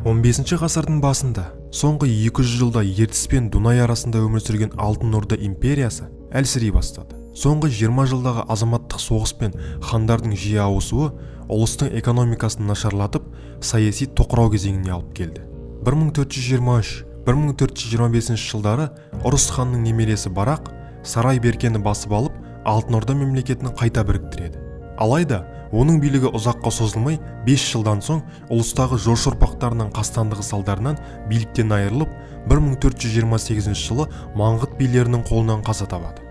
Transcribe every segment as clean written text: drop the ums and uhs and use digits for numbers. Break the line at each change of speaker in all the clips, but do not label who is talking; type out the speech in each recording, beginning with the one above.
15 ғасырдың басында, соңғы 200 жылда Ертіс пен Дунай арасында өмір сүрген Алтын Орда империясы әлсірей бастады. Соңғы 20 жылдағы азаматтық соғыс пен хандардың жиі ауысуы ұлыстың экономикасын нашарлатып, саяси тоқырау кезеңіне алып келді. 1423-1425 жылдары Ұрыс ханның немересі Барақ Сарай Беркені басып алып, Алтын Орда мемлекетін қайта біріктіреді. Алайда, оның билігі ұзаққа созылмай 5 жылдан соң ұлыстағы жошы ұрпақтарының қастандығы салдарынан биліктен айырылып, 1428 жылы Маңғыт билерінің қолынан қаза табады.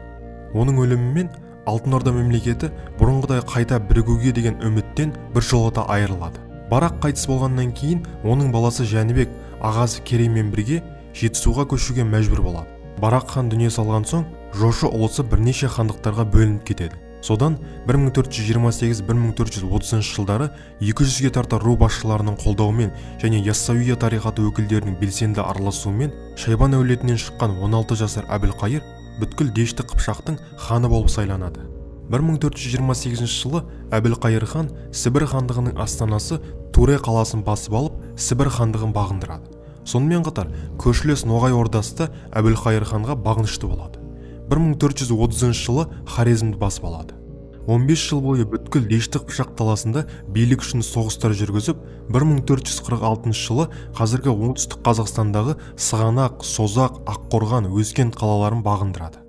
Оның өлімімен Алтын Орда мемлекеті бұрынғыдай қайта бірігуге деген үміттен біржолата айырылады. Барақ қайтыс болғаннан кейін оның баласы Жәнібек ағасы Кереймен бірге Жетісуға көшуге мәжбүр болады. Барақ хан дүние салған соң жошы ұлысы бірнеше хандықтарға бөлініп кетеді. Содан 1428-1430 жылдары 200-ге тарта ру басшыларының қолдауымен және Яссауия тарихаты өкілдерінің белсенді араласуымен Шайбан әулетінен шыққан 16 жасар Әбілқайыр бүткіл Дешті Қыпшақтың ханы болып сайланады. 1428 жылы Әбілқайыр хан Сібір хандығының астанасы Туре қаласын басып алып, Сібір хандығын бағындырады. Сонымен қатар, көршілес Ноғай ордасы да Әбілқайыр ханға бағынышты болады. 1430 жылы Хорезмді басып алады. 15 жыл бойы бүткіл Дешті Қыпшақ даласында билік үшін соғыстар жүргізіп, 1446 жылы қазіргі оңтүстік Қазақстандағы Сығанақ, Созақ, Аққорған, Өзкент қалаларын бағындырады.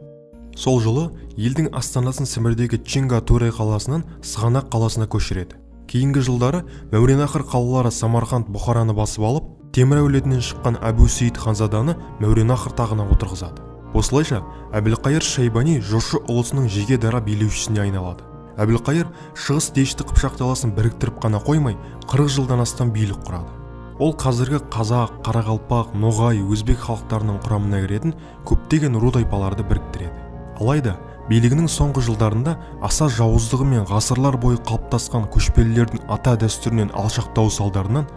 Сол жылы елдің астанасын Сібірдегі Чинга Туре қаласынан Сығанақ қаласына көшіреді. Кейінгі жылдары Мәуереннахр қалалары Самарқанд, Бұхараны басып алып, Темір әулетінен шыққан Әбу Сейд ханзаданы Мәуереннахр тағына отырғызады. Осылайша Әбілқайыр Шайбани жошы ұлысының жеке дара билеушісіне айналады. Әбілқайыр шығыс Дешті Қыпшақ даласын біріктіріп қана қоймай, 40 жылдан астам билік құрады. Ол қазіргі Қазақ, Қарақалпақ, Ноғай, Өзбек халықтарының құрамына кіретін көптеген ру тайпаларды біріктіреді. Алайда, билігінің соңғы жылдарында аса жауыздығы мен ғасырлар бойы қалыптасқан көшпелілердің ата дәстүрінен алшақтау салдарынан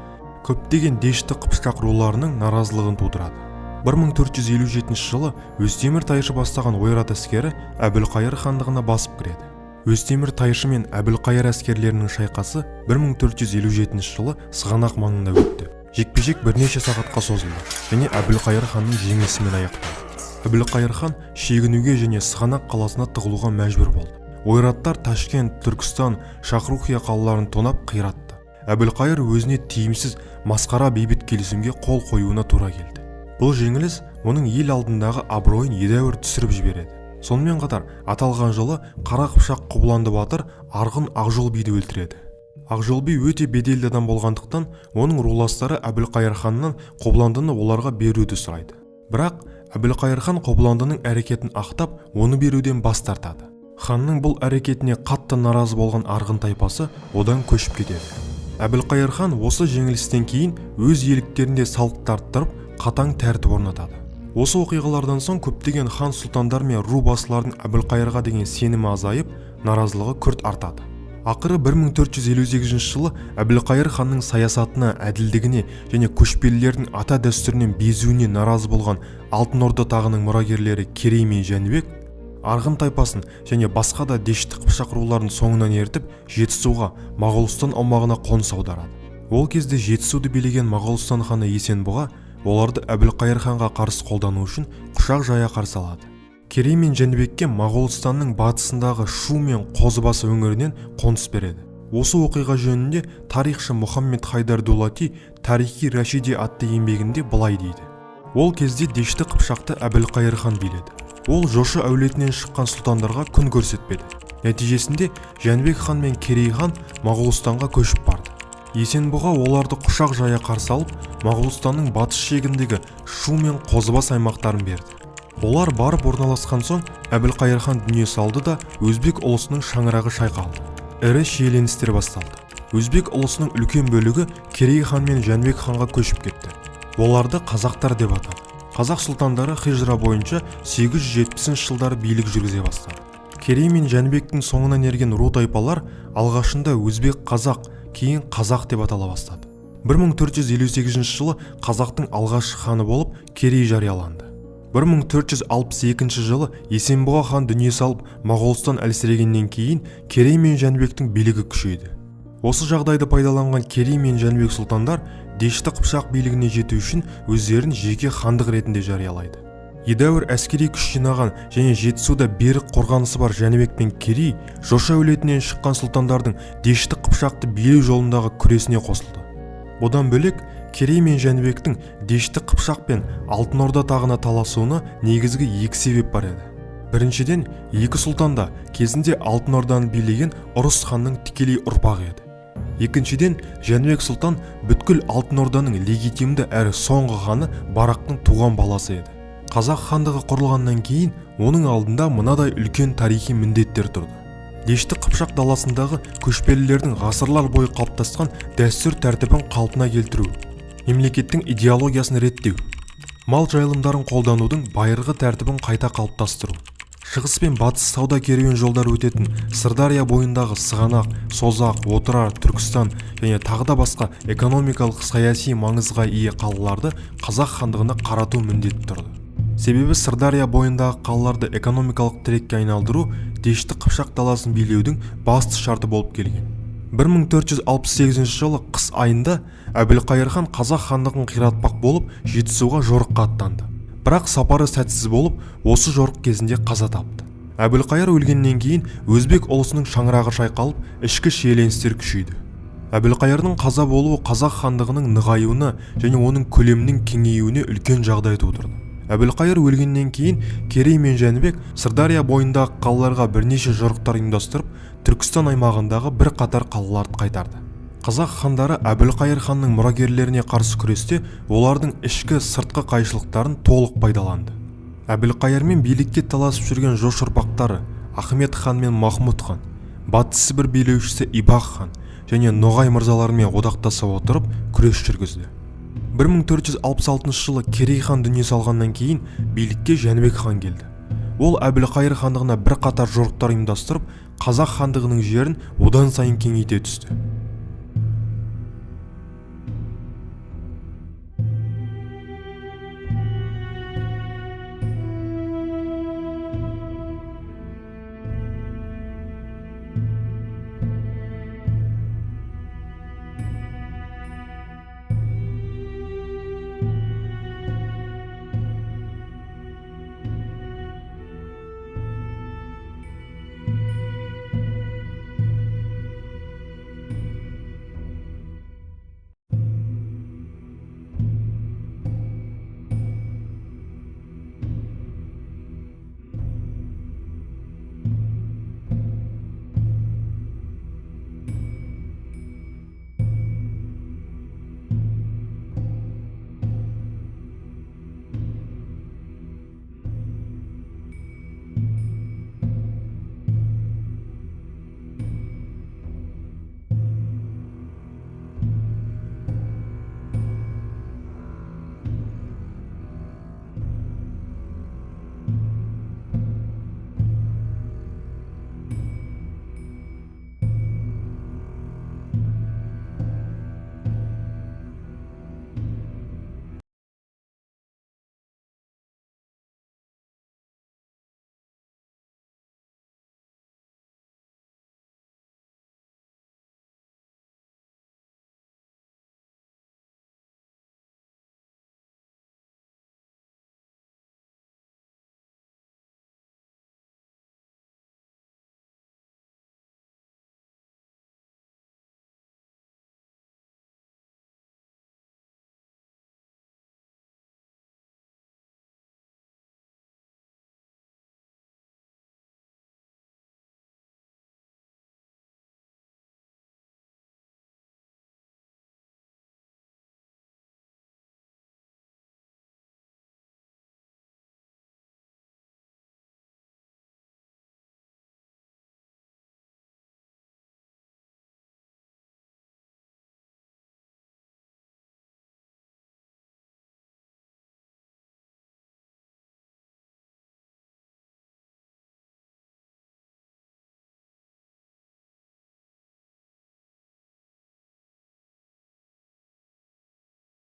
көптеген Дешті Қыпшақ руларының наразылығын тудырады. 1457 жылы Өстемір Тайшы бастаған ойрат әскері Әбілқайыр хандығына басып кіреді. Өстемір Тайшы мен Әбілқайыр әскерлерінің шайқасы 1457 жылы Сығанақ маңында өтті. Жекпе-жек бірнеше сағатқа созылды және Әбілқайыр ханның жеңісімен аяқталды. Әбілқайыр хан шегінуге және Сығанақ қаласына тығылуға мәжбүр болды. Ойраттар Ташкент, Түркістан, Шахрухия қалаларын тонап қиратты. Әбілқайыр өзіне тиімсіз масқара бейбіт келісімге қол қоюына тура келді. Бұл жеңіліс оның ел алдындағы абыройын едәуір түсіріп жібереді. Сонымен қатар, аталған жылы Қара Қыпшақ Қобыланды батыр Арғын Ақжол биді өлтіреді. Ақжол би өте беделді адам болғандықтан, оның руластары Әбілқайыр ханнан Қобыландыны оларға беруді сұрайды. Бірақ Әбілқайыр хан Қобыландының әрекетін ақтап, оны беруден бас тартады. Ханның бұл әрекетіне қатты наразы болған Арғын тайпасы одан көшіп кетеді. Әбілқайыр хан осы жеңілістен кейін өз иеліктерінде салық тарттырып, қатаң тәртіп орнатады. Осы оқиғалардан соң көптеген хан сұлтандар мен ру басылардың Әбілқайырға деген сенімі азайып, наразылығы күрт артады. Ақыры 1458 жылы Әбілқайыр ханның саясатына, әділдігіне және көшпелілердің ата дәстүрінен безуіне наразы болған Алтын Орда тағының мұрагерлері Керей мен Жәнібек Арғын тайпасын және басқа да Дешті Қыпшақ руларын соңынан ертіп, Жетісуға, Моғолстан аумағына қоныс аударады. Ол кезде Жетісуды билеген Моғолстан ханы Есенбұға оларды Әбілқайыр ханға қарсы қолдану үшін құшақ жая қарсы алады. Керей мен Жәнібекке Моғолстанның батысындағы Шу мен Қозыбасы өңірінен қоныс береді. Осы оқиға жөнінде тарихшы Мұхаммед Хайдар Дулати Тарихи Рашиди атты еңбегінде былай дейді. Ол кезде Дешті Қыпшақты Әбілқайыр хан биледі. Ол жошы әулетінен шыққан сұлтандарға күн көрсетпеді. Нәтижесінде Жәнібек хан мен Керей хан Моғолстанға көшіп барды. Есенбұға оларды құшақ жая қарсы алып, Моғолстанның батыс шегіндегі Шу мен Қозыбас аймақтарын берді. Олар барып орналасқан соң Әбілқайыр хан дүние салды да Өзбек ұлысының шаңырағы шайқалды. Ірі шиеленістер басталды. Өзбек ұлысының үлкен бөлігі Керей хан мен Жәнібек ханға көшіп кетті. Оларды қазақтар деп атады. Қазақ сұлтандары хижра бойынша 870 жылдары билік жүргізе бастады. Керей мен Жәнібектің соңынан ерген ру тайпалар алғашында Өзбек қазақ, кейін қазақ деп атала бастады. 1458 жылы қазақтың алғашқы ханы болып Керей жарияланды. 1462 жылы Есенбұға хан дүние салып, Моғолстан әлсірегеннен кейін Керей мен Жәнібектің билігі күшейді. Осы жағдайды пайдаланған Керей мен Жәнібек сұлтандар Дешті Қыпшақ билігіне жету үшін өздерін жеке хандық ретінде жариялайды. Едәуір әскери күш жинаған және Жетісуда берік қорғанысы бар Жәнібек пен Керей Жошы әулетінен шыққан сұлтандардың Дешті Қыпшақты билеу жолындағы күресіне қосылды. Бұдан бөлек Керей мен Жәнібектің Дешті Қыпшақ пен Алтын Орда тағына таласуына негізгі екі себеп бар еді. Біріншіден, екі сұлтан да кезінде Алтын Орданы билеген Ұрыс ханның тікелей ұрпағы еді. Екіншіден, Жәнібек сұлтан бүткіл Алтын Орданың легитимді әрі соңғы ханы Барақтың туған баласы еді. Қазақ хандығы құрылғаннан кейін оның алдында мынадай үлкен тарихи міндеттер тұрды. Дешті Қыпшақ даласындағы көшпелілердің ғасырлар бойы қалыптасқан дәстүр тәртібін қалпына келтіру, мемлекеттің идеологиясын реттеу, мал жайылымдарын қолданудың байырғы тәртібін қайта қалыптастыру, шығыс пен батыс сауда керуен жолдары өтетін Сырдария бойындағы Сығанақ, Созақ, Отырар, Түркістан және тағы да басқа экономикалық саяси маңызға ие қалаларды Қазақ хандығына қарату міндеті тұрды. Себебі Сырдария бойындағы қалаларды экономикалық тірекке айналдыру Дешті Қыпшақ даласын билеудің басты шарты болып келген. 1468 жылы қыс айында Әбілқайыр хан Қазақ хандығын қиратпақ болып Жетісуға жорыққа аттанды. Бірақ сапары сәтсіз болып, осы жорық кезінде қаза тапты. Әбілқайыр өлгеннен кейін өзбек ұлысының шаңырағы шайқалып, ішкі шиеленістер күшейді. Әбілқайырдың қаза болуы Қазақ хандығының нығаюына және оның көлемінің кеңеюіне үлкен жағдай тудырды. Әбілқайыр өлгеннен кейін Керей мен Жәнібек Сырдария бойындағы қалаларға бірнеше жорықтар ұйымдастырып, Түркістан аймағындағы бір қатар қалаларды қайтарды. Қазақ хандары Әбілқайыр ханның мұрагерлеріне қарсы күресте олардың ішкі сыртқы қайшылықтарын толық пайдаланды. Әбілқайырмен билікке таласып жүрген жош ұрпақтары Ахмет хан мен Махмұд хан, Батыс Сібір билеушісі Ибақ хан және Ноғай мырзаларымен одақтаса отырып күрес жүргізді. 1466 жылы Керей хан дүние салғаннан кейін билікке Жәнібек хан келді. Ол Әбілқайыр хандығына бір қатар жорықтар ұйымдастырып, Қазақ хандығының жерін одан сайын кеңейте түсті.